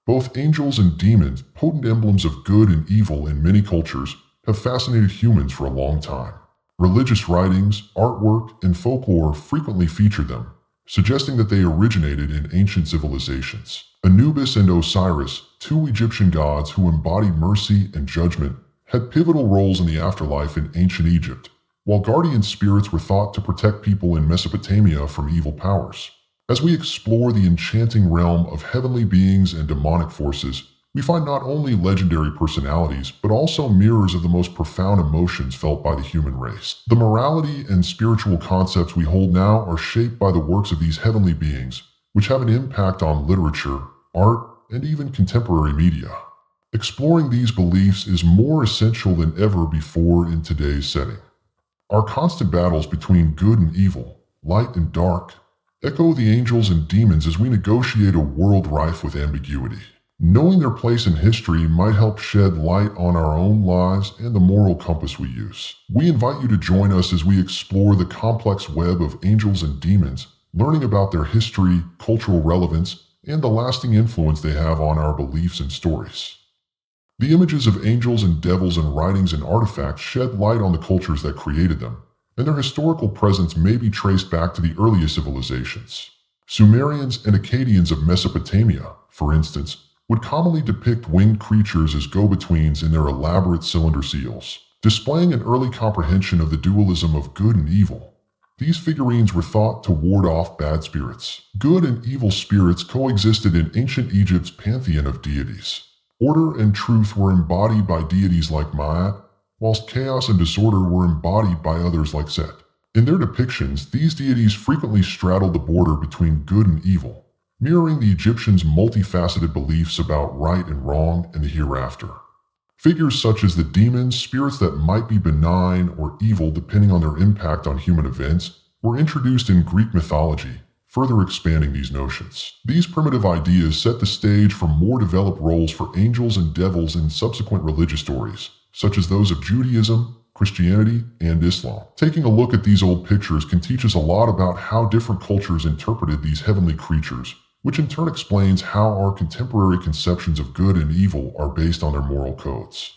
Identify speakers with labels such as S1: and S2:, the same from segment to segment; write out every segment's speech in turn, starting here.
S1: Both angels and demons, potent emblems of good and evil in many cultures, have fascinated humans for a long time. Religious writings, artwork, and folklore frequently feature them, suggesting that they originated in ancient civilizations. Anubis and Osiris, two Egyptian gods who embodied mercy and judgment, had pivotal roles in the afterlife in ancient Egypt, while guardian spirits were thought to protect people in Mesopotamia from evil powers. As we explore the enchanting realm of heavenly beings and demonic forces, we find not only legendary personalities, but also mirrors of the most profound emotions felt by the human race. The morality and spiritual concepts we hold now are shaped by the works of these heavenly beings, which have an impact on literature, art, and even contemporary media. Exploring these beliefs is more essential than ever before in today's setting. Our constant battles between good and evil, light and dark, echo the angels and demons as we negotiate a world rife with ambiguity. Knowing their place in history might help shed light on our own lives and the moral compass we use. We invite you to join us as we explore the complex web of angels and demons, learning about their history, cultural relevance, and the lasting influence they have on our beliefs and stories. The images of angels and devils in writings and artifacts shed light on the cultures that created them, and their historical presence may be traced back to the earliest civilizations. Sumerians and Akkadians of Mesopotamia, for instance, would commonly depict winged creatures as go-betweens in their elaborate cylinder seals, displaying an early comprehension of the dualism of good and evil. These figurines were thought to ward off bad spirits. Good and evil spirits coexisted in ancient Egypt's pantheon of deities. Order and truth were embodied by deities like Ma'at, whilst chaos and disorder were embodied by others like Set. In their depictions, these deities frequently straddled the border between good and evil, mirroring the Egyptians' multifaceted beliefs about right and wrong and the hereafter. Figures such as the demons, spirits that might be benign or evil depending on their impact on human events, were introduced in Greek mythology, further expanding these notions. These primitive ideas set the stage for more developed roles for angels and devils in subsequent religious stories, such as those of Judaism, Christianity, and Islam. Taking a look at these old pictures can teach us a lot about how different cultures interpreted these heavenly creatures, which in turn explains how our contemporary conceptions of good and evil are based on their moral codes.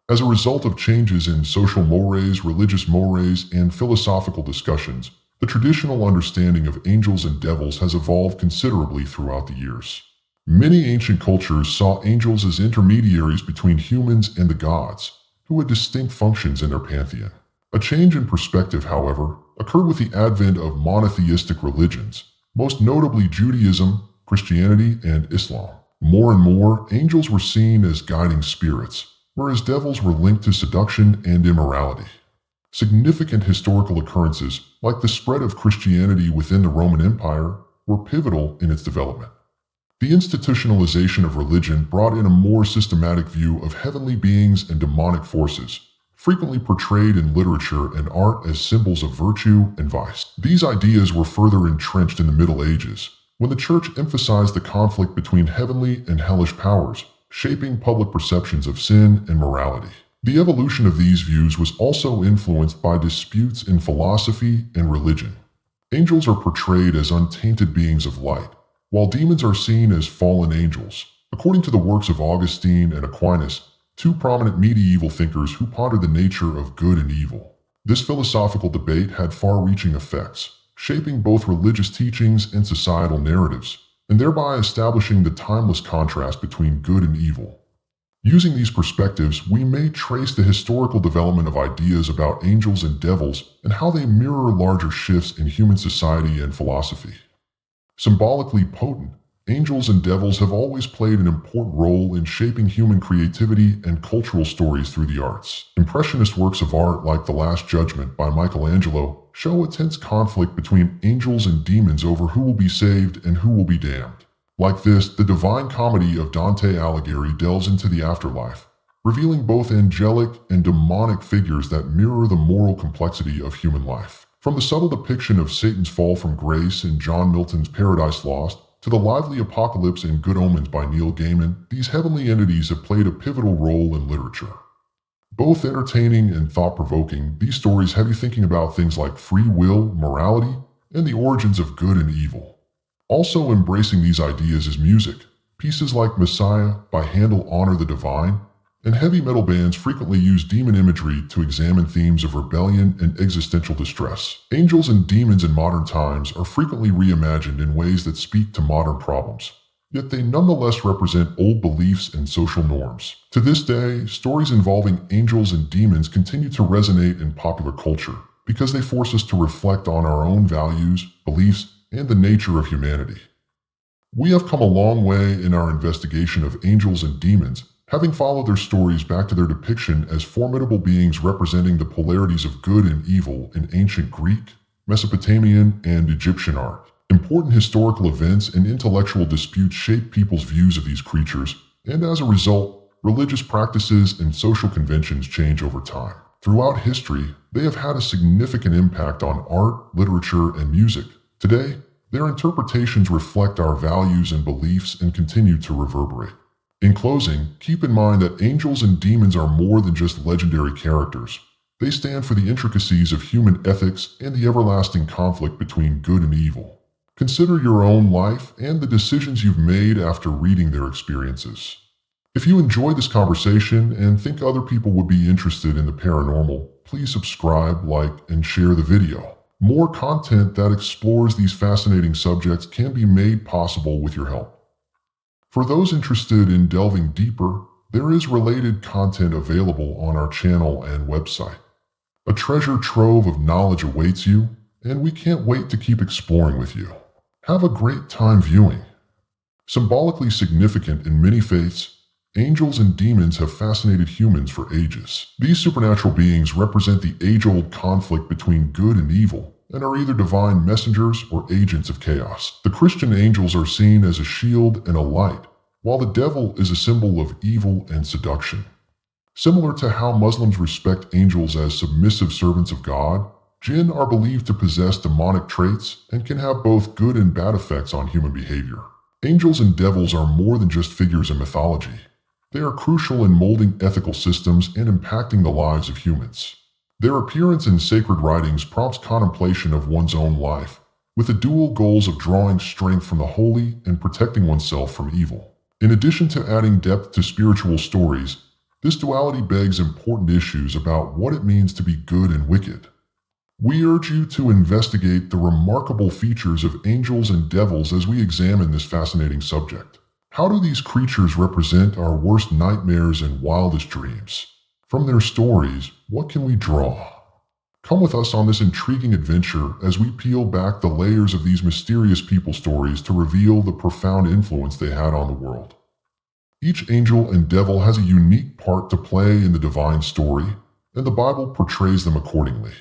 S1: As a result of changes in social mores, religious mores, and philosophical discussions, the traditional understanding of angels and devils has evolved considerably throughout the years. Many ancient cultures saw angels as intermediaries between humans and the gods, who had distinct functions in their pantheon. A change in perspective, however, occurred with the advent of monotheistic religions, most notably Judaism, Christianity, and Islam. More and more, angels were seen as guiding spirits, whereas devils were linked to seduction and immorality. Significant historical occurrences, like the spread of Christianity within the Roman Empire, were pivotal in its development. The institutionalization of religion brought in a more systematic view of heavenly beings and demonic forces, frequently portrayed in literature and art as symbols of virtue and vice. These ideas were further entrenched in the Middle Ages, when the Church emphasized the conflict between heavenly and hellish powers, shaping public perceptions of sin and morality. The evolution of these views was also influenced by disputes in philosophy and religion. Angels are portrayed as untainted beings of light, while demons are seen as fallen angels. According to the works of Augustine and Aquinas, two prominent medieval thinkers who pondered the nature of good and evil. This philosophical debate had far-reaching effects, shaping both religious teachings and societal narratives, and thereby establishing the timeless contrast between good and evil. Using these perspectives, we may trace the historical development of ideas about angels and devils and how they mirror larger shifts in human society and philosophy. Symbolically potent, angels and devils have always played an important role in shaping human creativity and cultural stories through the arts. Impressionist works of art like The Last Judgment by Michelangelo show a tense conflict between angels and demons over who will be saved and who will be damned. Like this, the Divine Comedy of Dante Alighieri delves into the afterlife, revealing both angelic and demonic figures that mirror the moral complexity of human life. From the subtle depiction of Satan's fall from grace in John Milton's Paradise Lost, to the lively apocalypse in Good Omens by Neil Gaiman, these heavenly entities have played a pivotal role in literature. Both entertaining and thought-provoking, these stories have you thinking about things like free will, morality, and the origins of good and evil. Also embracing these ideas is music. Pieces like Messiah by Handel honor the divine, and heavy metal bands frequently use demon imagery to examine themes of rebellion and existential distress. Angels and demons in modern times are frequently reimagined in ways that speak to modern problems, yet they nonetheless represent old beliefs and social norms. To this day, stories involving angels and demons continue to resonate in popular culture because they force us to reflect on our own values, beliefs, and the nature of humanity. We have come a long way in our investigation of angels and demons, having followed their stories back to their depiction as formidable beings representing the polarities of good and evil in ancient Greek, Mesopotamian, and Egyptian art. Important historical events and intellectual disputes shape people's views of these creatures, and as a result, religious practices and social conventions change over time. Throughout history, they have had a significant impact on art, literature, and music. Today, their interpretations reflect our values and beliefs and continue to reverberate. In closing, keep in mind that angels and demons are more than just legendary characters. They stand for the intricacies of human ethics and the everlasting conflict between good and evil. Consider your own life and the decisions you've made after reading their experiences. If you enjoyed this conversation and think other people would be interested in the paranormal, please subscribe, like, and share the video. More content that explores these fascinating subjects can be made possible with your help. For those interested in delving deeper, there is related content available on our channel and website. A treasure trove of knowledge awaits you, and we can't wait to keep exploring with you. Have a great time viewing. Symbolically significant in many faiths, angels and demons have fascinated humans for ages. These supernatural beings represent the age-old conflict between good and evil, and are either divine messengers or agents of chaos. The Christian angels are seen as a shield and a light, while the devil is a symbol of evil and seduction. Similar to how Muslims respect angels as submissive servants of God, jinn are believed to possess demonic traits and can have both good and bad effects on human behavior. Angels and devils are more than just figures in mythology. They are crucial in molding ethical systems and impacting the lives of humans. Their appearance in sacred writings prompts contemplation of one's own life, with the dual goals of drawing strength from the holy and protecting oneself from evil. In addition to adding depth to spiritual stories, this duality begs important issues about what it means to be good and wicked. We urge you to investigate the remarkable features of angels and devils as we examine this fascinating subject. How do these creatures represent our worst nightmares and wildest dreams? From their stories, what can we draw? Come with us on this intriguing adventure as we peel back the layers of these mysterious people stories to reveal the profound influence they had on the world. Each angel and devil has a unique part to play in the divine story, and the Bible portrays them accordingly.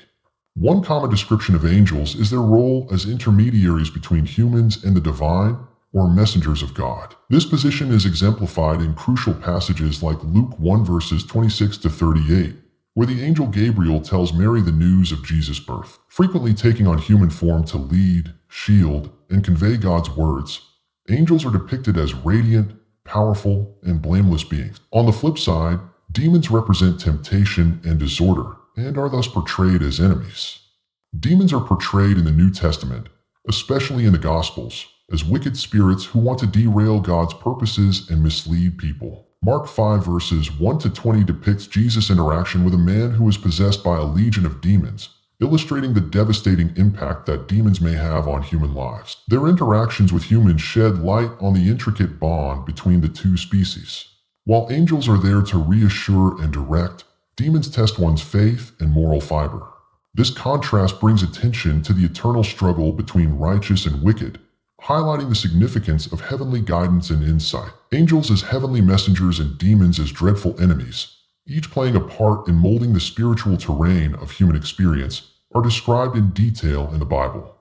S1: One common description of angels is their role as intermediaries between humans and the divine, or messengers of God. This position is exemplified in crucial passages like Luke 1 verses 26 to 38, where the angel Gabriel tells Mary the news of Jesus' birth. Frequently taking on human form to lead, shield, and convey God's words, angels are depicted as radiant, powerful, and blameless beings. On the flip side, demons represent temptation and disorder, and are thus portrayed as enemies. Demons are portrayed in the New Testament, especially in the Gospels, as wicked spirits who want to derail God's purposes and mislead people. Mark 5 verses 1 to 20 depicts Jesus' interaction with a man who is possessed by a legion of demons, illustrating the devastating impact that demons may have on human lives. Their interactions with humans shed light on the intricate bond between the two species. While angels are there to reassure and direct, demons test one's faith and moral fiber. This contrast brings attention to the eternal struggle between righteous and wicked, highlighting the significance of heavenly guidance and insight. Angels as heavenly messengers and demons as dreadful enemies, each playing a part in molding the spiritual terrain of human experience, are described in detail in the Bible.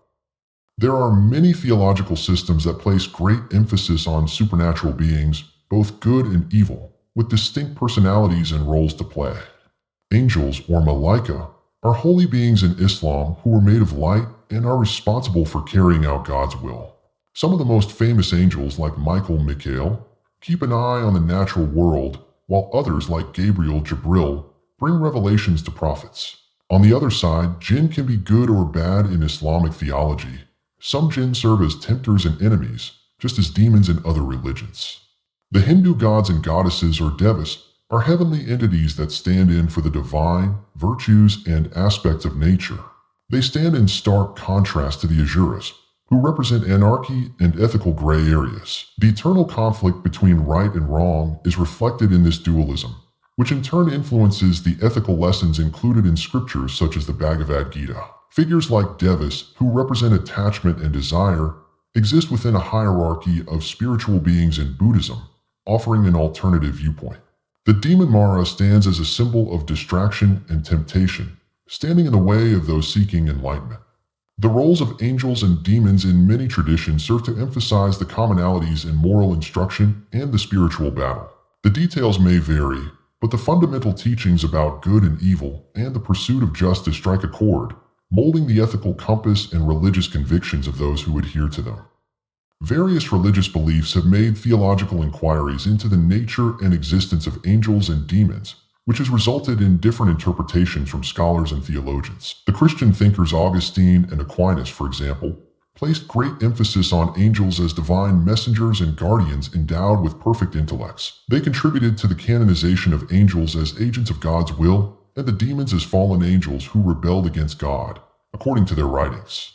S1: There are many theological systems that place great emphasis on supernatural beings, both good and evil, with distinct personalities and roles to play. Angels, or malaika, are holy beings in Islam who are made of light and are responsible for carrying out God's will. Some of the most famous angels, like Michael, keep an eye on the natural world, while others, like Gabriel, bring revelations to prophets. On the other side, jinn can be good or bad in Islamic theology. Some jinn serve as tempters and enemies, just as demons in other religions. The Hindu gods and goddesses or devas are heavenly entities that stand in for the divine, virtues, and aspects of nature. They stand in stark contrast to the Asuras, who represent anarchy and ethical gray areas. The eternal conflict between right and wrong is reflected in this dualism, which in turn influences the ethical lessons included in scriptures such as the Bhagavad Gita. Figures like devas, who represent attachment and desire, exist within a hierarchy of spiritual beings in Buddhism, offering an alternative viewpoint. The demon Mara stands as a symbol of distraction and temptation, standing in the way of those seeking enlightenment. The roles of angels and demons in many traditions serve to emphasize the commonalities in moral instruction and the spiritual battle. The details may vary, but the fundamental teachings about good and evil and the pursuit of justice strike a chord, molding the ethical compass and religious convictions of those who adhere to them. Various religious beliefs have made theological inquiries into the nature and existence of angels and demons, which has resulted in different interpretations from scholars and theologians. The Christian thinkers Augustine and Aquinas, for example, placed great emphasis on angels as divine messengers and guardians endowed with perfect intellects. They contributed to the canonization of angels as agents of God's will and the demons as fallen angels who rebelled against God, according to their writings.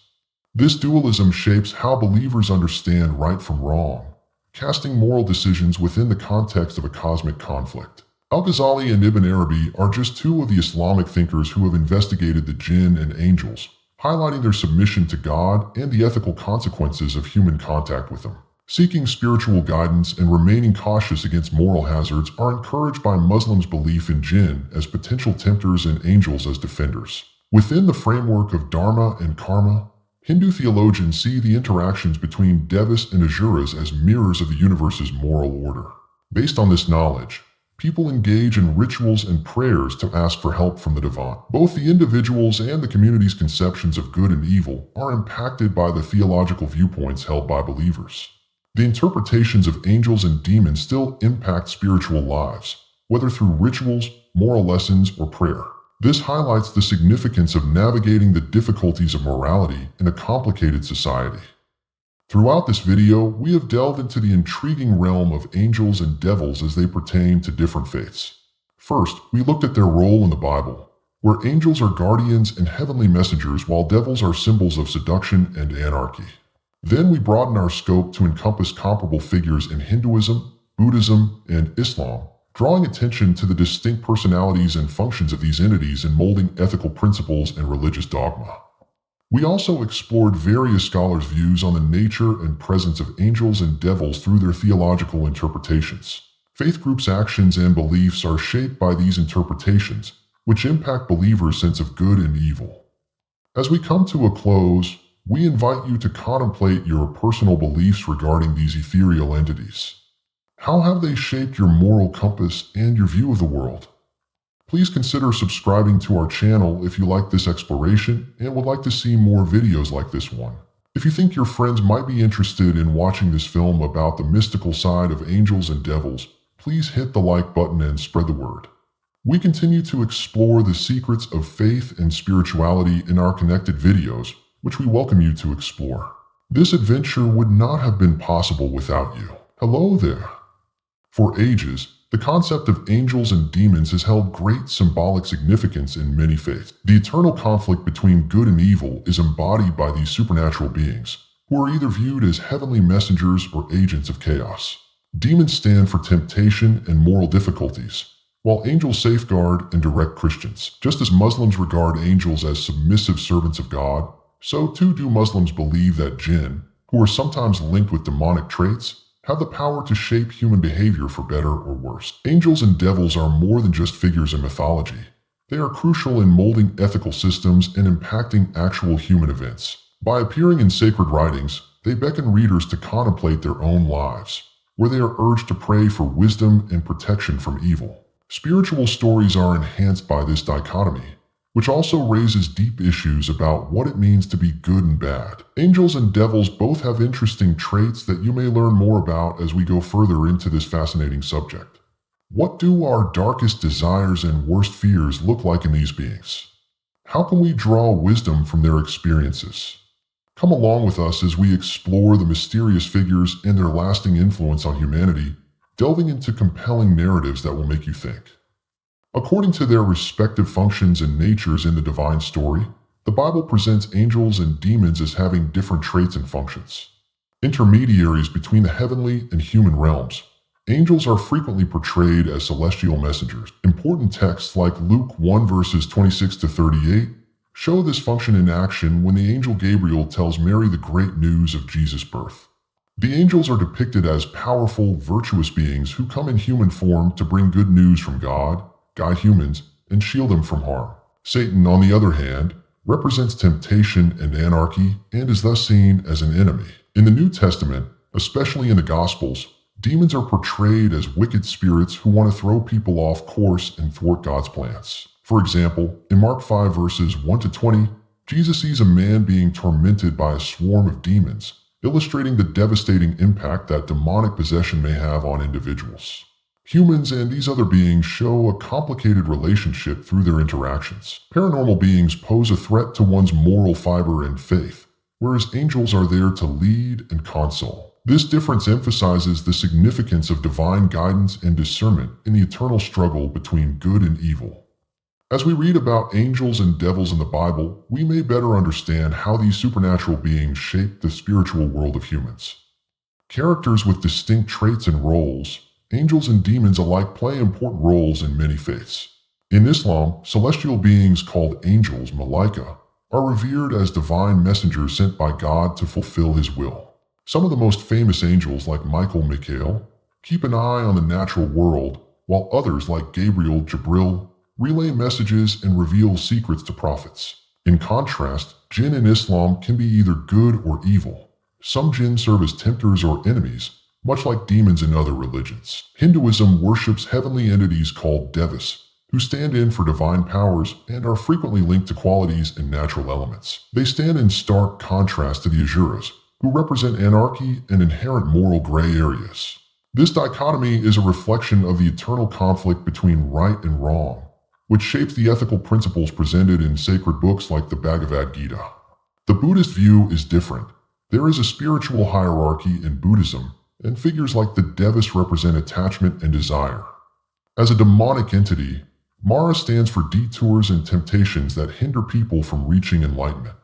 S1: This dualism shapes how believers understand right from wrong, casting moral decisions within the context of a cosmic conflict. Al-Ghazali and Ibn Arabi are just two of the Islamic thinkers who have investigated the jinn and angels, highlighting their submission to God and the ethical consequences of human contact with them. Seeking spiritual guidance and remaining cautious against moral hazards are encouraged by Muslims' belief in jinn as potential tempters and angels as defenders. Within the framework of dharma and karma, Hindu theologians see the interactions between devas and asuras as mirrors of the universe's moral order. Based on this knowledge, people engage in rituals and prayers to ask for help from the divine. Both the individual's and the community's conceptions of good and evil are impacted by the theological viewpoints held by believers. The interpretations of angels and demons still impact spiritual lives, whether through rituals, moral lessons, or prayer. This highlights the significance of navigating the difficulties of morality in a complicated society. Throughout this video, we have delved into the intriguing realm of angels and devils as they pertain to different faiths. First, we looked at their role in the Bible, where angels are guardians and heavenly messengers while devils are symbols of seduction and anarchy. Then we broadened our scope to encompass comparable figures in Hinduism, Buddhism, and Islam, drawing attention to the distinct personalities and functions of these entities in molding ethical principles and religious dogma. We also explored various scholars' views on the nature and presence of angels and devils through their theological interpretations. Faith groups' actions and beliefs are shaped by these interpretations, which impact believers' sense of good and evil. As we come to a close, we invite you to contemplate your personal beliefs regarding these ethereal entities. How have they shaped your moral compass and your view of the world? Please consider subscribing to our channel if you like this exploration and would like to see more videos like this one. If you think your friends might be interested in watching this film about the mystical side of angels and devils, please hit the like button and spread the word. We continue to explore the secrets of faith and spirituality in our connected videos, which we welcome you to explore. This adventure would not have been possible without you. Hello there. For ages, the concept of angels and demons has held great symbolic significance in many faiths. The eternal conflict between good and evil is embodied by these supernatural beings, who are either viewed as heavenly messengers or agents of chaos. Demons stand for temptation and moral difficulties, while angels safeguard and direct Christians. Just as Muslims regard angels as submissive servants of God, so too do Muslims believe that jinn, who are sometimes linked with demonic traits, have the power to shape human behavior for better or worse. Angels and devils are more than just figures in mythology. They are crucial in molding ethical systems and impacting actual human events. By appearing in sacred writings, they beckon readers to contemplate their own lives, where they are urged to pray for wisdom and protection from evil. Spiritual stories are enhanced by this dichotomy, which also raises deep issues about what it means to be good and bad. Angels and devils both have interesting traits that you may learn more about as we go further into this fascinating subject. What do our darkest desires and worst fears look like in these beings? How can we draw wisdom from their experiences? Come along with us as we explore the mysterious figures and their lasting influence on humanity, delving into compelling narratives that will make you think. According to their respective functions and natures in the divine story, the Bible presents angels and demons as having different traits and functions. Intermediaries between the heavenly and human realms, angels are frequently portrayed as celestial messengers. Important texts like Luke 1 verses 26 to 38 show this function in action when the angel Gabriel tells Mary the great news of Jesus' birth. The angels are depicted as powerful, virtuous beings who come in human form to bring good news from God, guide humans, and shield them from harm. Satan, on the other hand, represents temptation and anarchy and is thus seen as an enemy. In the New Testament, especially in the Gospels, demons are portrayed as wicked spirits who want to throw people off course and thwart God's plans. For example, in Mark 5 verses 1 to 20, Jesus sees a man being tormented by a swarm of demons, illustrating the devastating impact that demonic possession may have on individuals. Humans and these other beings show a complicated relationship through their interactions. Paranormal beings pose a threat to one's moral fiber and faith, whereas angels are there to lead and console. This difference emphasizes the significance of divine guidance and discernment in the eternal struggle between good and evil. As we read about angels and devils in the Bible, we may better understand how these supernatural beings shape the spiritual world of humans. Characters with distinct traits and roles, angels and demons alike play important roles in many faiths. In Islam, celestial beings called angels, malaika, are revered as divine messengers sent by God to fulfill His will. Some of the most famous angels, like Michael, keep an eye on the natural world, while others, like Gabriel, Jibril, relay messages and reveal secrets to prophets. In contrast, jinn in Islam can be either good or evil. Some jinn serve as tempters or enemies, much like demons in other religions. Hinduism worships heavenly entities called devas, who stand in for divine powers and are frequently linked to qualities and natural elements. They stand in stark contrast to the Asuras, who represent anarchy and inherent moral gray areas. This dichotomy is a reflection of the eternal conflict between right and wrong, which shapes the ethical principles presented in sacred books like the Bhagavad Gita. The Buddhist view is different. There is a spiritual hierarchy in Buddhism, and figures like the devas represent attachment and desire. As a demonic entity, Mara stands for detours and temptations that hinder people from reaching enlightenment.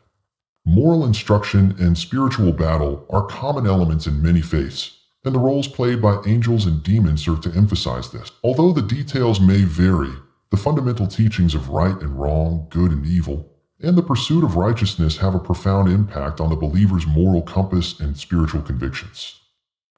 S1: Moral instruction and spiritual battle are common elements in many faiths, and the roles played by angels and demons serve to emphasize this. Although the details may vary, the fundamental teachings of right and wrong, good and evil, and the pursuit of righteousness have a profound impact on the believer's moral compass and spiritual convictions.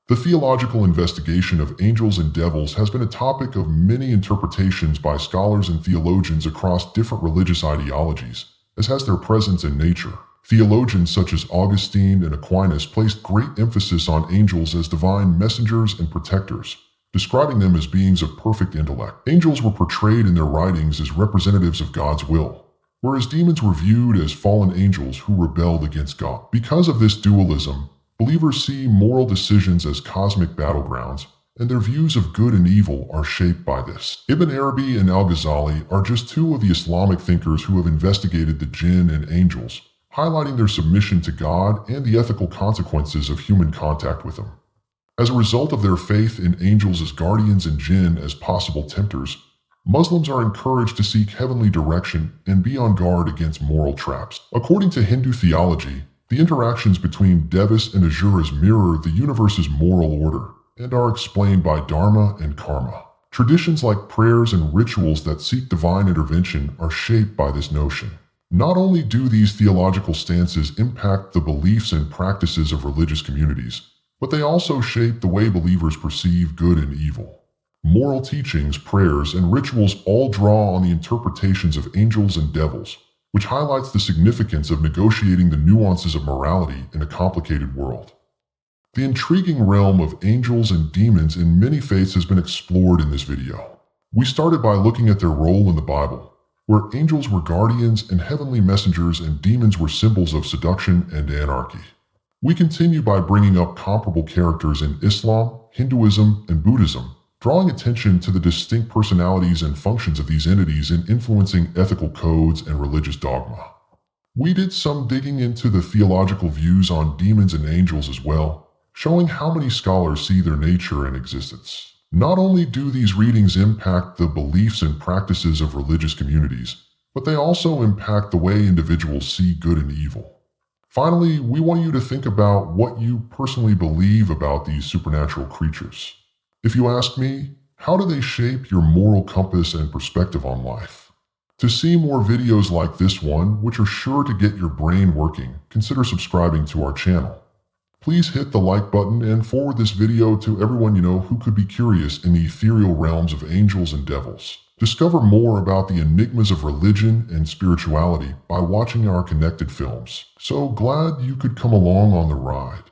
S1: The theological investigation of angels and devils has been a topic of many interpretations by scholars and theologians across different religious ideologies, as has their presence in nature. Theologians such as Augustine and Aquinas placed great emphasis on angels as divine messengers and protectors, describing them as beings of perfect intellect. Angels were portrayed in their writings as representatives of God's will, whereas demons were viewed as fallen angels who rebelled against God. Because of this dualism, believers see moral decisions as cosmic battlegrounds, and their views of good and evil are shaped by this. Ibn Arabi and Al-Ghazali are just two of the Islamic thinkers who have investigated the jinn and angels, highlighting their submission to God and the ethical consequences of human contact with Him. As a result of their faith in angels as guardians and jinn as possible tempters, Muslims are encouraged to seek heavenly direction and be on guard against moral traps. According to Hindu theology, the interactions between devas and asuras mirror the universe's moral order and are explained by dharma and karma. Traditions like prayers and rituals that seek divine intervention are shaped by this notion. Not only do these theological stances impact the beliefs and practices of religious communities, but they also shape the way believers perceive good and evil. Moral teachings, prayers, and rituals all draw on the interpretations of angels and devils, which highlights the significance of negotiating the nuances of morality in a complicated world. The intriguing realm of angels and demons in many faiths has been explored in this video. We started by looking at their role in the Bible, where angels were guardians and heavenly messengers and demons were symbols of seduction and anarchy. We continue by bringing up comparable characters in Islam, Hinduism, and Buddhism, drawing attention to the distinct personalities and functions of these entities in influencing ethical codes and religious dogma. We did some digging into the theological views on demons and angels as well, showing how many scholars see their nature and existence. Not only do these readings impact the beliefs and practices of religious communities, but they also impact the way individuals see good and evil. Finally, we want you to think about what you personally believe about these supernatural creatures. If you ask me, how do they shape your moral compass and perspective on life? To see more videos like this one, which are sure to get your brain working, consider subscribing to our channel. Please hit the like button and forward this video to everyone you know who could be curious in the ethereal realms of angels and devils. Discover more about the enigmas of religion and spirituality by watching our connected films. So glad you could come along on the ride.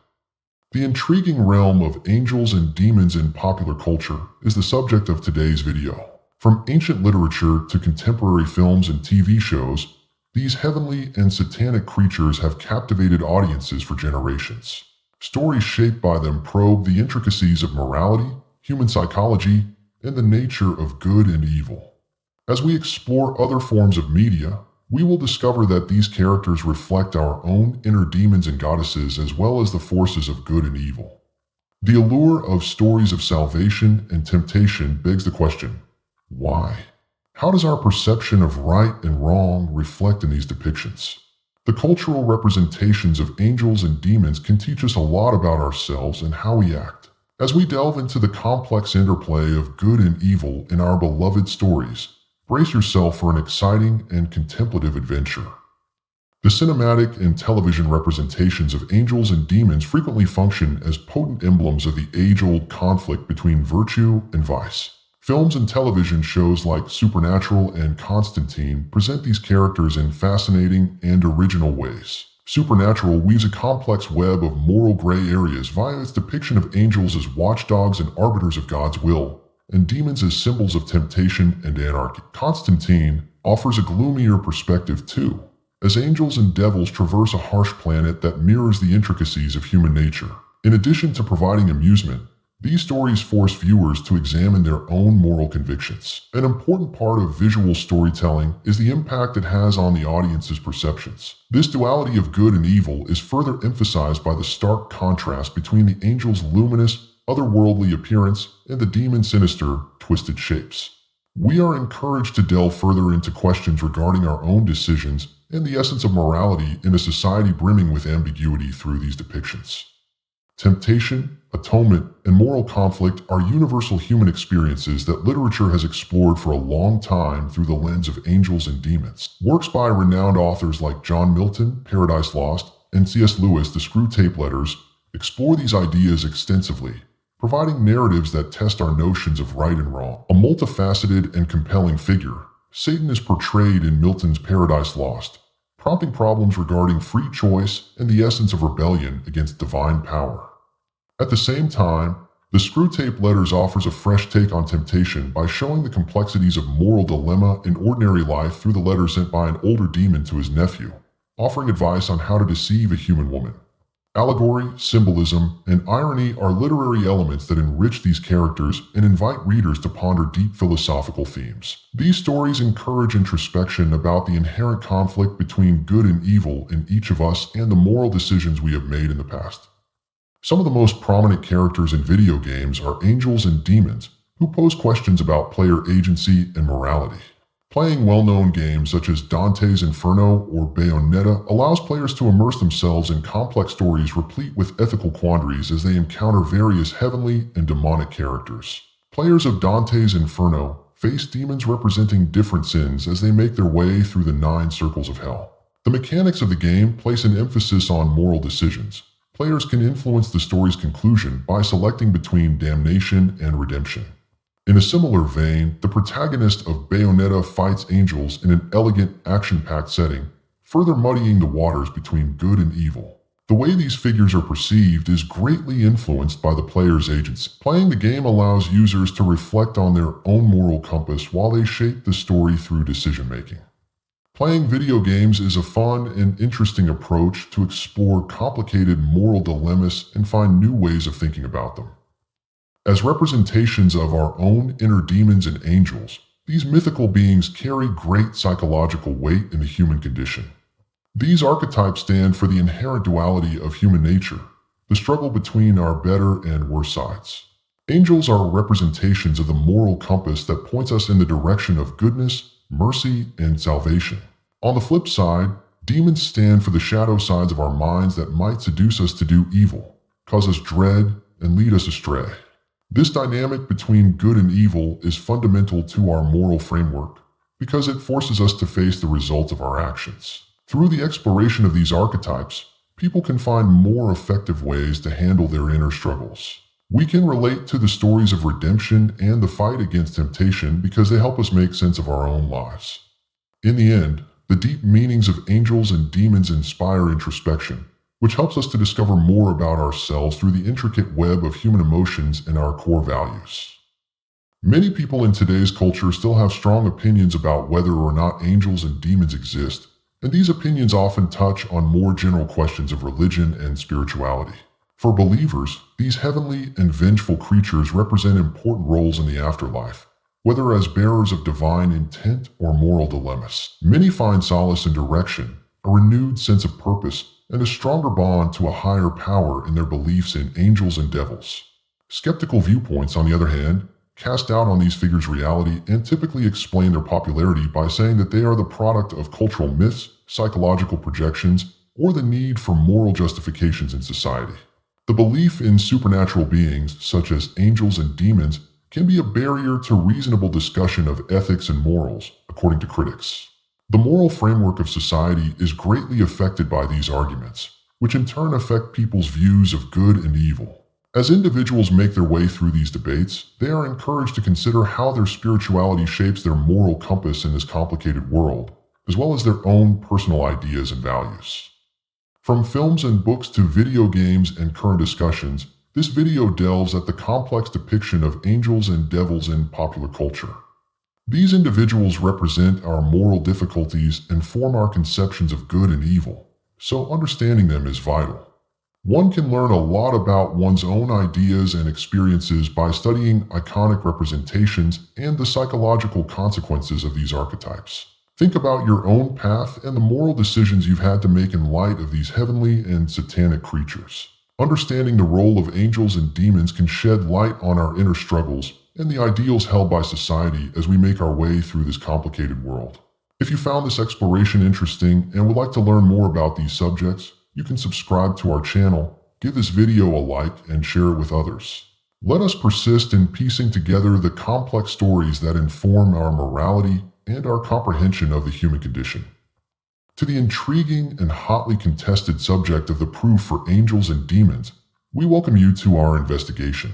S1: The intriguing realm of angels and demons in popular culture is the subject of today's video. From ancient literature to contemporary films and TV shows, these heavenly and satanic creatures have captivated audiences for generations. Stories shaped by them probe the intricacies of morality, human psychology, and the nature of good and evil. As we explore other forms of media, we will discover that these characters reflect our own inner demons and goddesses as well as the forces of good and evil. The allure of stories of salvation and temptation begs the question, why? How does our perception of right and wrong reflect in these depictions? The cultural representations of angels and demons can teach us a lot about ourselves and how we act. As we delve into the complex interplay of good and evil in our beloved stories, brace yourself for an exciting and contemplative adventure. The cinematic and television representations of angels and demons frequently function as potent emblems of the age-old conflict between virtue and vice. Films and television shows like Supernatural and Constantine present these characters in fascinating and original ways. Supernatural weaves a complex web of moral gray areas via its depiction of angels as watchdogs and arbiters of God's will, and demons as symbols of temptation and anarchy. Constantine offers a gloomier perspective too, as angels and devils traverse a harsh planet that mirrors the intricacies of human nature. In addition to providing amusement, these stories force viewers to examine their own moral convictions. An important part of visual storytelling is the impact it has on the audience's perceptions. This duality of good and evil is further emphasized by the stark contrast between the angel's luminous, otherworldly appearance and the demon's sinister, twisted shapes. We are encouraged to delve further into questions regarding our own decisions and the essence of morality in a society brimming with ambiguity through these depictions. Temptation, atonement, and moral conflict are universal human experiences that literature has explored for a long time through the lens of angels and demons. Works by renowned authors like John Milton, Paradise Lost, and C.S. Lewis, The Screwtape Letters, explore these ideas extensively, providing narratives that test our notions of right and wrong. A multifaceted and compelling figure, Satan is portrayed in Milton's Paradise Lost, prompting problems regarding free choice and the essence of rebellion against divine power. At the same time, The Screwtape Letters offers a fresh take on temptation by showing the complexities of moral dilemma in ordinary life through the letters sent by an older demon to his nephew, offering advice on how to deceive a human woman. Allegory, symbolism, and irony are literary elements that enrich these characters and invite readers to ponder deep philosophical themes. These stories encourage introspection about the inherent conflict between good and evil in each of us and the moral decisions we have made in the past. Some of the most prominent characters in video games are angels and demons, who pose questions about player agency and morality. Playing well-known games such as Dante's Inferno or Bayonetta allows players to immerse themselves in complex stories replete with ethical quandaries as they encounter various heavenly and demonic characters. Players of Dante's Inferno face demons representing different sins as they make their way through the 9 circles of hell. The mechanics of the game place an emphasis on moral decisions. Players can influence the story's conclusion by selecting between damnation and redemption. In a similar vein, the protagonist of Bayonetta fights angels in an elegant, action-packed setting, further muddying the waters between good and evil. The way these figures are perceived is greatly influenced by the player's agency. Playing the game allows users to reflect on their own moral compass while they shape the story through decision-making. Playing video games is a fun and interesting approach to explore complicated moral dilemmas and find new ways of thinking about them. As representations of our own inner demons and angels, these mythical beings carry great psychological weight in the human condition. These archetypes stand for the inherent duality of human nature, the struggle between our better and worse sides. Angels are representations of the moral compass that points us in the direction of goodness, mercy, and salvation. On the flip side, demons stand for the shadow sides of our minds that might seduce us to do evil, cause us dread, and lead us astray. This dynamic between good and evil is fundamental to our moral framework because it forces us to face the results of our actions. Through the exploration of these archetypes, people can find more effective ways to handle their inner struggles. We can relate to the stories of redemption and the fight against temptation because they help us make sense of our own lives. In the end, the deep meanings of angels and demons inspire introspection, which helps us to discover more about ourselves through the intricate web of human emotions and our core values. Many people in today's culture still have strong opinions about whether or not angels and demons exist, and these opinions often touch on more general questions of religion and spirituality. For believers, these heavenly and vengeful creatures represent important roles in the afterlife, whether as bearers of divine intent or moral dilemmas. Many find solace in direction, a renewed sense of purpose, and a stronger bond to a higher power in their beliefs in angels and devils. Skeptical viewpoints, on the other hand, cast doubt on these figures' reality and typically explain their popularity by saying that they are the product of cultural myths, psychological projections, or the need for moral justifications in society. The belief in supernatural beings, such as angels and demons, can be a barrier to reasonable discussion of ethics and morals, according to critics. The moral framework of society is greatly affected by these arguments, which in turn affect people's views of good and evil. As individuals make their way through these debates, they are encouraged to consider how their spirituality shapes their moral compass in this complicated world, as well as their own personal ideas and values. From films and books to video games and current discussions, this video delves at the complex depiction of angels and devils in popular culture. These individuals represent our moral difficulties and form our conceptions of good and evil, so understanding them is vital. One can learn a lot about one's own ideas and experiences by studying iconic representations and the psychological consequences of these archetypes. Think about your own path and the moral decisions you've had to make in light of these heavenly and satanic creatures. Understanding the role of angels and demons can shed light on our inner struggles and the ideals held by society as we make our way through this complicated world. If you found this exploration interesting and would like to learn more about these subjects, you can subscribe to our channel, give this video a like, and share it with others. Let us persist in piecing together the complex stories that inform our morality and our comprehension of the human condition. To the intriguing and hotly contested subject of the proof for angels and demons, we welcome you to our investigation.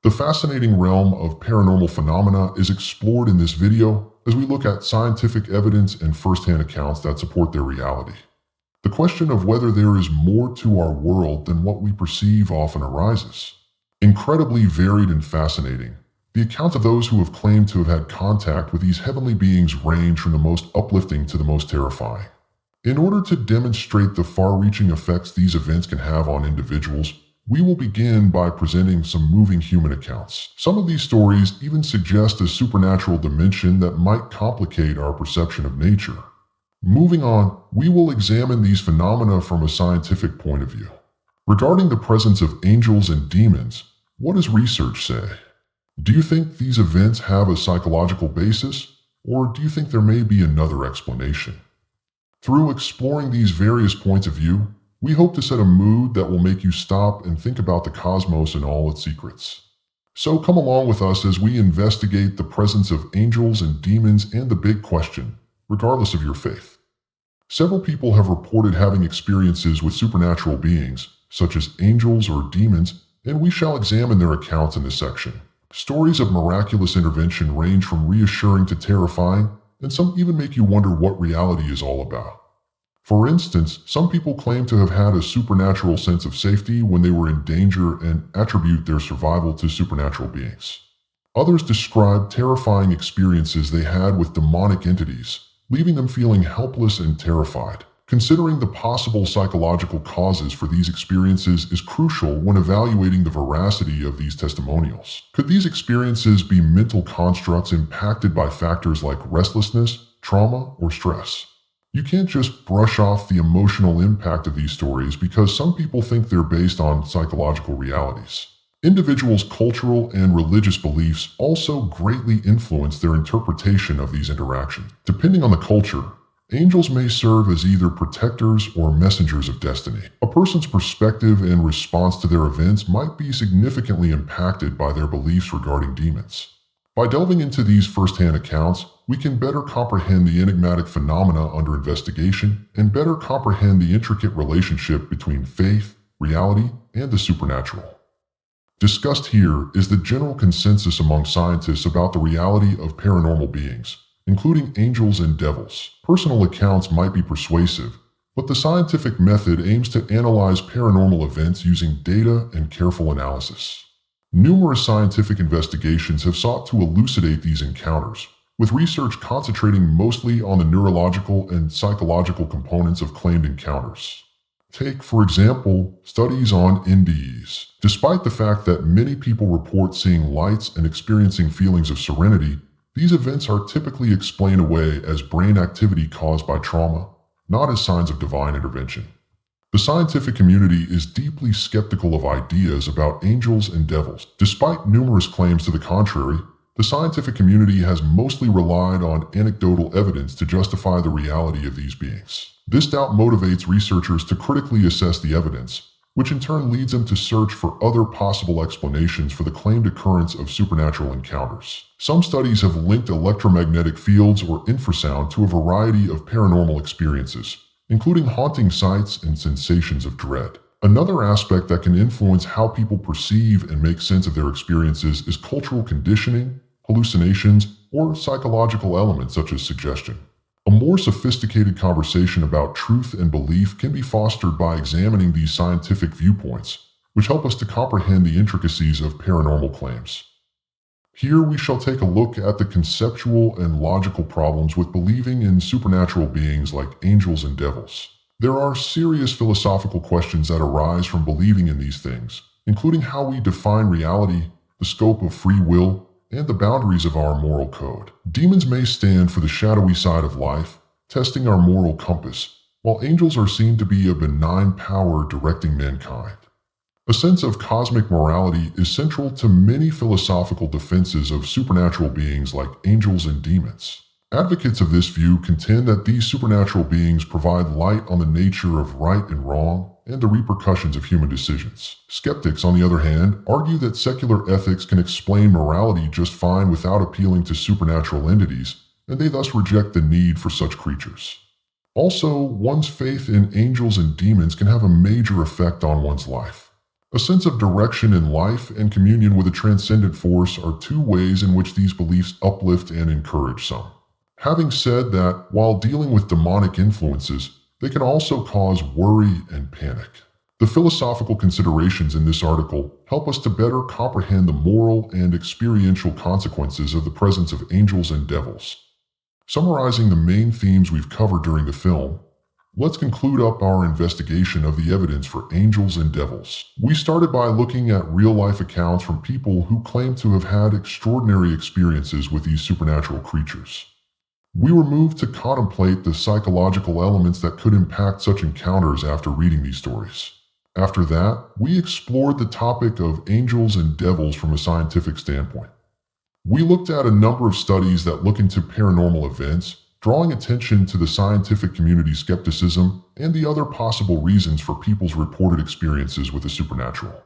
S1: The fascinating realm of paranormal phenomena is explored in this video as we look at scientific evidence and first-hand accounts that support their reality. The question of whether there is more to our world than what we perceive often arises. Incredibly varied and fascinating, the accounts of those who have claimed to have had contact with these heavenly beings range from the most uplifting to the most terrifying. In order to demonstrate the far-reaching effects these events can have on individuals, we will begin by presenting some moving human accounts. Some of these stories even suggest a supernatural dimension that might complicate our perception of nature. Moving on, we will examine these phenomena from a scientific point of view. Regarding the presence of angels and demons, what does research say? Do you think these events have a psychological basis, or do you think there may be another explanation? Through exploring these various points of view, we hope to set a mood that will make you stop and think about the cosmos and all its secrets. So come along with us as we investigate the presence of angels and demons and the big question, regardless of your faith. Several people have reported having experiences with supernatural beings, such as angels or demons, and we shall examine their accounts in this section. Stories of miraculous intervention range from reassuring to terrifying, and some even make you wonder what reality is all about. For instance, some people claim to have had a supernatural sense of safety when they were in danger and attribute their survival to supernatural beings. Others describe terrifying experiences they had with demonic entities, leaving them feeling helpless and terrified. Considering the possible psychological causes for these experiences is crucial when evaluating the veracity of these testimonials. Could these experiences be mental constructs impacted by factors like restlessness, trauma, or stress? You can't just brush off the emotional impact of these stories because some people think they're based on psychological realities. Individuals' cultural and religious beliefs also greatly influence their interpretation of these interactions. Depending on the culture, angels may serve as either protectors or messengers of destiny. A person's perspective and response to their events might be significantly impacted by their beliefs regarding demons. By delving into these first-hand accounts, we can better comprehend the enigmatic phenomena under investigation and better comprehend the intricate relationship between faith, reality, and the supernatural. Discussed here is the general consensus among scientists about the reality of paranormal beings, including angels and devils. Personal accounts might be persuasive, but the scientific method aims to analyze paranormal events using data and careful analysis. Numerous scientific investigations have sought to elucidate these encounters, with research concentrating mostly on the neurological and psychological components of claimed encounters. Take, for example, studies on NDEs. Despite the fact that many people report seeing lights and experiencing feelings of serenity, these events are typically explained away as brain activity caused by trauma, not as signs of divine intervention. The scientific community is deeply skeptical of ideas about angels and devils. Despite numerous claims to the contrary, the scientific community has mostly relied on anecdotal evidence to justify the reality of these beings. This doubt motivates researchers to critically assess the evidence, which in turn leads them to search for other possible explanations for the claimed occurrence of supernatural encounters. Some studies have linked electromagnetic fields or infrasound to a variety of paranormal experiences, including haunting sights and sensations of dread. Another aspect that can influence how people perceive and make sense of their experiences is cultural conditioning, hallucinations, or psychological elements such as suggestion. A more sophisticated conversation about truth and belief can be fostered by examining these scientific viewpoints, which help us to comprehend the intricacies of paranormal claims. Here we shall take a look at the conceptual and logical problems with believing in supernatural beings like angels and devils. There are serious philosophical questions that arise from believing in these things, including how we define reality, the scope of free will, and the boundaries of our moral code. Demons may stand for the shadowy side of life, testing our moral compass, while angels are seen to be a benign power directing mankind. A sense of cosmic morality is central to many philosophical defenses of supernatural beings like angels and demons. Advocates of this view contend that these supernatural beings provide light on the nature of right and wrong and the repercussions of human decisions. Skeptics, on the other hand, argue that secular ethics can explain morality just fine without appealing to supernatural entities, and they thus reject the need for such creatures. Also, one's faith in angels and demons can have a major effect on one's life. A sense of direction in life and communion with a transcendent force are two ways in which these beliefs uplift and encourage some. Having said that, while dealing with demonic influences, they can also cause worry and panic. The philosophical considerations in this article help us to better comprehend the moral and experiential consequences of the presence of angels and devils. Summarizing the main themes we've covered during the film, let's conclude up our investigation of the evidence for angels and devils. We started by looking at real-life accounts from people who claim to have had extraordinary experiences with these supernatural creatures. We were moved to contemplate the psychological elements that could impact such encounters after reading these stories. After that, we explored the topic of angels and devils from a scientific standpoint. We looked at a number of studies that look into paranormal events, drawing attention to the scientific community's skepticism and the other possible reasons for people's reported experiences with the supernatural.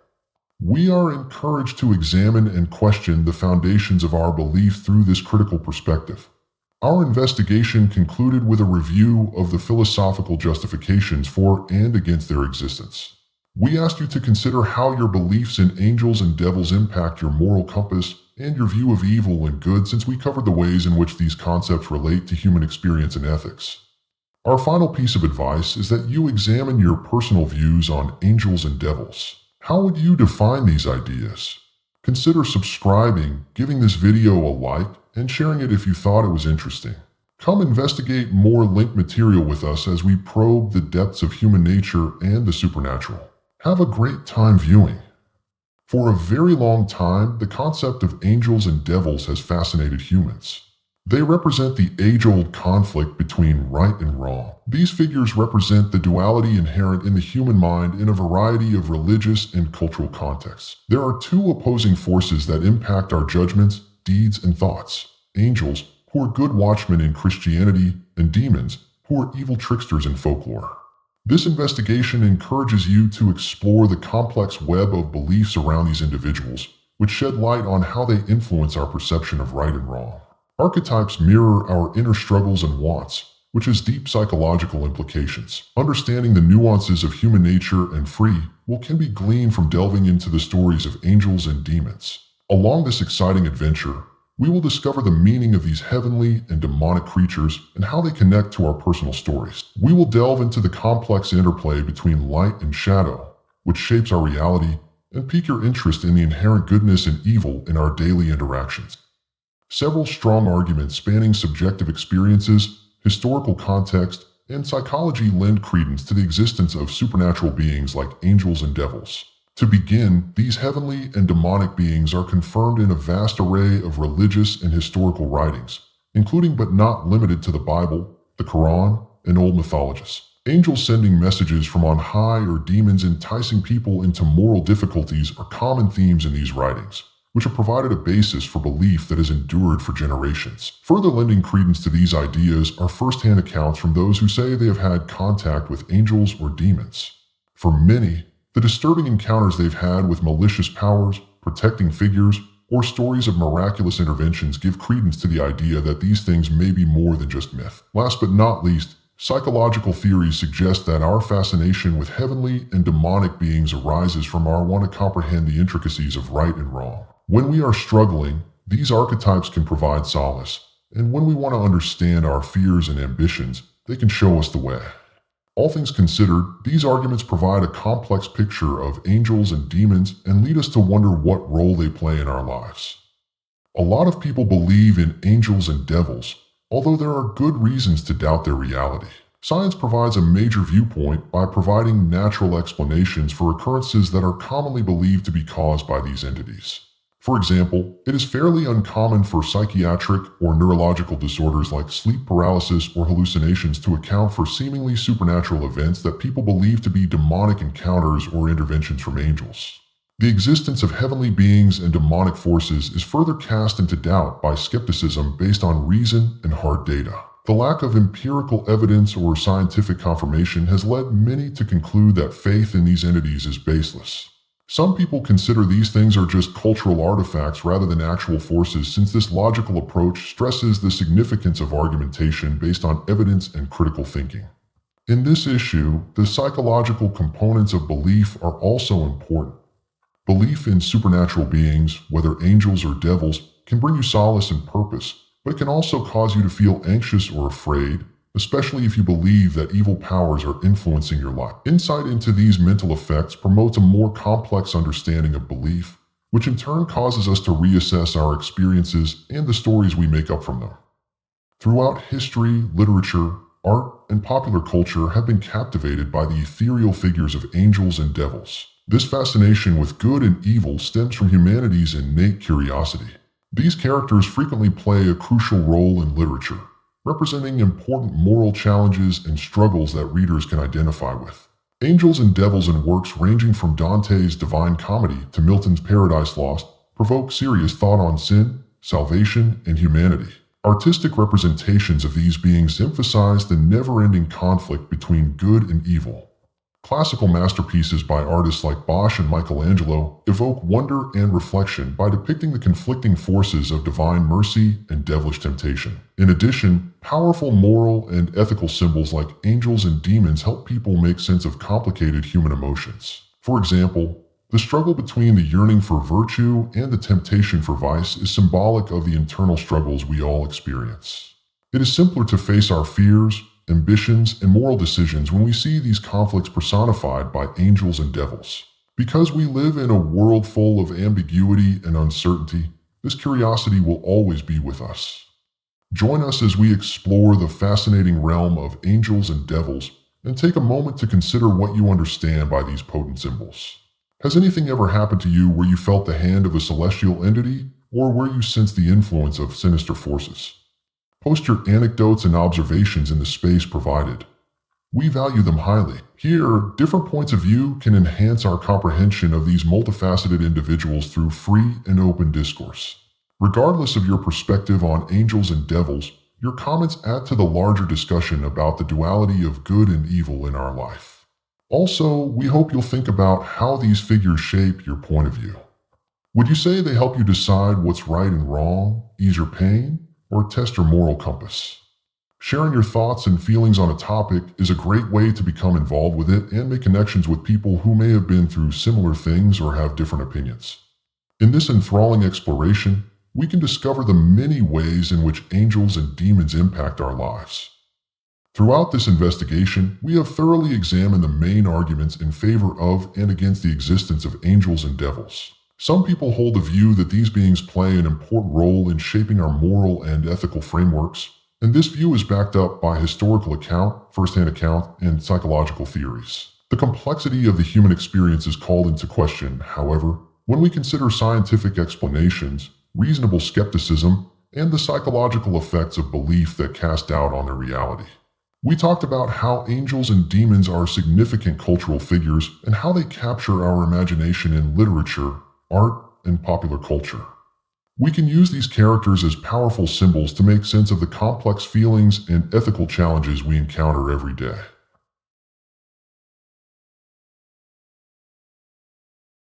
S1: We are encouraged to examine and question the foundations of our belief through this critical perspective. Our investigation concluded with a review of the philosophical justifications for and against their existence. We asked you to consider how your beliefs in angels and devils impact your moral compass and your view of evil and good, since we covered the ways in which these concepts relate to human experience and ethics. Our final piece of advice is that you examine your personal views on angels and devils. How would you define these ideas? Consider subscribing, giving this video a like, and sharing it if you thought it was interesting. Come investigate more linked material with us as we probe the depths of human nature and the supernatural. Have a great time viewing. For a very long time, the concept of angels and devils has fascinated humans. They represent the age-old conflict between right and wrong. These figures represent the duality inherent in the human mind in a variety of religious and cultural contexts. There are two opposing forces that impact our judgments, deeds, and thoughts. Angels, who are good watchmen in Christianity, and demons, who are evil tricksters in folklore. This investigation encourages you to explore the complex web of beliefs around these individuals, which shed light on how they influence our perception of right and wrong. Archetypes mirror our inner struggles and wants, which has deep psychological implications. Understanding the nuances of human nature and free will can be gleaned from delving into the stories of angels and demons. Along this exciting adventure, we will discover the meaning of these heavenly and demonic creatures and how they connect to our personal stories. We will delve into the complex interplay between light and shadow, which shapes our reality, and pique your interest in the inherent goodness and evil in our daily interactions. Several strong arguments spanning subjective experiences, historical context, and psychology lend credence to the existence of supernatural beings like angels and devils. To begin, these heavenly and demonic beings are confirmed in a vast array of religious and historical writings, including but not limited to the Bible, the Quran, and old mythologies. Angels sending messages from on high or demons enticing people into moral difficulties are common themes in these writings, which have provided a basis for belief that has endured for generations. Further lending credence to these ideas are first-hand accounts from those who say they have had contact with angels or demons. For many, the disturbing encounters they've had with malicious powers, protecting figures, or stories of miraculous interventions give credence to the idea that these things may be more than just myth. Last but not least, psychological theories suggest that our fascination with heavenly and demonic beings arises from our want to comprehend the intricacies of right and wrong. When we are struggling, these archetypes can provide solace, and when we want to understand our fears and ambitions, they can show us the way. All things considered, these arguments provide a complex picture of angels and demons and lead us to wonder what role they play in our lives. A lot of people believe in angels and devils, although there are good reasons to doubt their reality. Science provides a major viewpoint by providing natural explanations for occurrences that are commonly believed to be caused by these entities. For example, it is fairly uncommon for psychiatric or neurological disorders like sleep paralysis or hallucinations to account for seemingly supernatural events that people believe to be demonic encounters or interventions from angels. The existence of heavenly beings and demonic forces is further cast into doubt by skepticism based on reason and hard data. The lack of empirical evidence or scientific confirmation has led many to conclude that faith in these entities is baseless. Some people consider these things are just cultural artifacts rather than actual forces, since this logical approach stresses the significance of argumentation based on evidence and critical thinking. In this issue, the psychological components of belief are also important. Belief in supernatural beings, whether angels or devils, can bring you solace and purpose, but it can also cause you to feel anxious or afraid, especially if you believe that evil powers are influencing your life. Insight into these mental effects promotes a more complex understanding of belief, which in turn causes us to reassess our experiences and the stories we make up from them. Throughout history, literature, art, and popular culture have been captivated by the ethereal figures of angels and devils. This fascination with good and evil stems from humanity's innate curiosity. These characters frequently play a crucial role in literature, representing important moral challenges and struggles that readers can identify with. Angels and devils in works ranging from Dante's Divine Comedy to Milton's Paradise Lost provoke serious thought on sin, salvation, and humanity. Artistic representations of these beings emphasize the never-ending conflict between good and evil. Classical masterpieces by artists like Bosch and Michelangelo evoke wonder and reflection by depicting the conflicting forces of divine mercy and devilish temptation. In addition, powerful moral and ethical symbols like angels and demons help people make sense of complicated human emotions. For example, the struggle between the yearning for virtue and the temptation for vice is symbolic of the internal struggles we all experience. It is simpler to face our fears, ambitions, and moral decisions when we see these conflicts personified by angels and devils. Because we live in a world full of ambiguity and uncertainty, this curiosity will always be with us. Join us as we explore the fascinating realm of angels and devils and take a moment to consider what you understand by these potent symbols. Has anything ever happened to you where you felt the hand of a celestial entity, or where you sensed the influence of sinister forces? Post your anecdotes and observations in the space provided. We value them highly. Here, different points of view can enhance our comprehension of these multifaceted individuals through free and open discourse. Regardless of your perspective on angels and devils, your comments add to the larger discussion about the duality of good and evil in our life. Also, we hope you'll think about how these figures shape your point of view. Would you say they help you decide what's right and wrong, ease your pain, or test your moral compass? Sharing your thoughts and feelings on a topic is a great way to become involved with it and make connections with people who may have been through similar things or have different opinions. In this enthralling exploration, we can discover the many ways in which angels and demons impact our lives. Throughout this investigation, we have thoroughly examined the main arguments in favor of and against the existence of angels and devils. Some people hold the view that these beings play an important role in shaping our moral and ethical frameworks, and this view is backed up by historical account, first-hand account, and psychological theories. The complexity of the human experience is called into question, however, when we consider scientific explanations, reasonable skepticism, and the psychological effects of belief that cast doubt on their reality. We talked about how angels and demons are significant cultural figures and how they capture our imagination in literature, art, and popular culture. We can use these characters as powerful symbols to make sense of the complex feelings and ethical challenges we encounter every day.